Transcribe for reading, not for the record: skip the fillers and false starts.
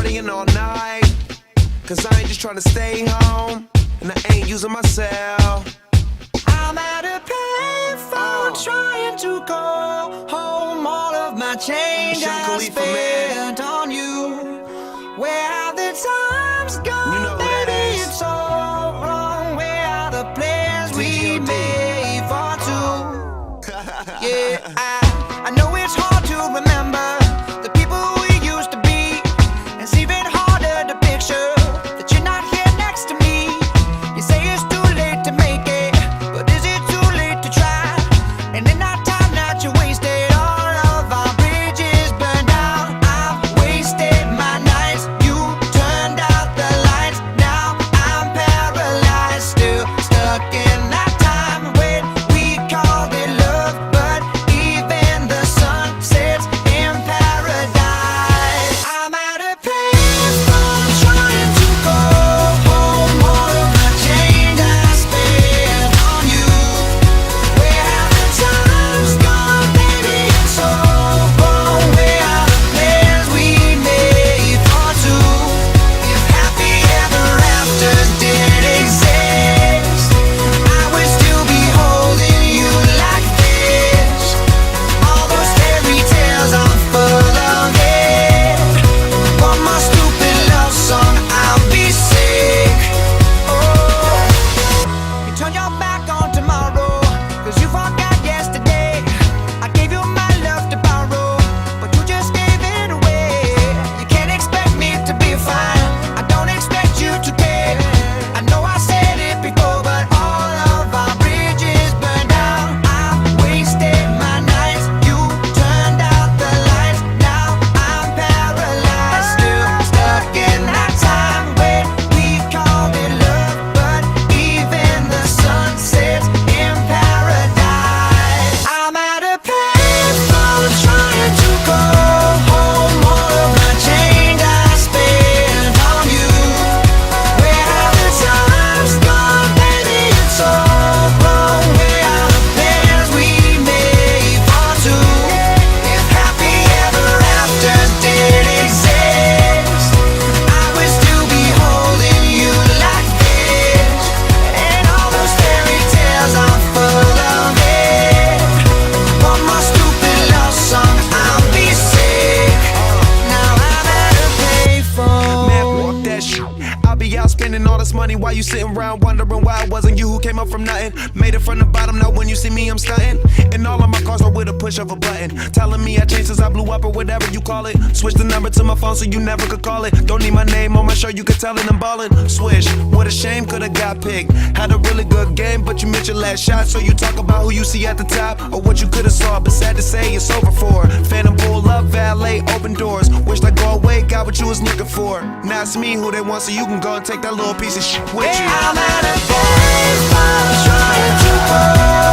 partying all night. Cause I ain't just trying to stay home, and I ain't using my cell. I'm at a payphone trying to call home. All of my change I spent on you. Where have the times gone? You know who Baby, that is. it's all wrong. Where are the plans we made for two? Yeah, I know it's hard to remember the people we used to be. It's even harder to picture that you're not here next to me. You say it's too late to make it, but is it too late to try? And in that time that you wasted, all of our bridges burned out. I've wasted my nights, you turned out the lights. Now I'm paralyzed, still stuck in that time when we called it love. But even the sun sets in paradise. I'm at a payphone trying to call home. All of my change I spent on you. Where have the times gone, baby? It's all wrong. Where are the plans we made for two? If happy ever afters did exist, I would still be holding you like this. All those fairy tales are full of it. One more stupid love song, I'll be sick. Oh, you turn your back on tomorrow, cause you forgot yesterday. I gave you my love to borrow, but you just gave it away. You can't expect me to be fine, I don't expect you to care. I know I said it before, but all of our bridges burned out. I wasted my nights, you turned out the lights. Now I'm paralyzed, still stuck in that time when we called it love. But even the sun sets in paradise. I'm at a payphone trying to call home. All of my change I spent on you. Where have the times gone, baby? It's all wrong. Where are the plans we made for two? If happy ever afters did exist, I would still be holding you like this. And all those fairy tales are full of it. One more stupid love song, I'll be sick. Now I'm at a payphone. Man, walk that shit. I'll be out spending all this money while you sitting around wondering why it wasn't you who came up from nothing. Made it from the bottom, now when you see me, I'm stunting. And all of my cars are with a push of a button. Telling me I changed since I blew up or whatever you call it. Switch the number to my phone so you never could call it. Don't need my name on my shirt, you could tell it I'm ballin'. Swish, what a shame, could've got picked. Had a really good game, but you missed your last shot. So you talk about who you see at the top or what you could've saw. But sad to say, it's over for. Phantom pull up, valet, open doors. Wished I go away, got what you was looking for. Now it's me who they want, so you can go and take that little piece of shit with you. I'm at a payphone trying to call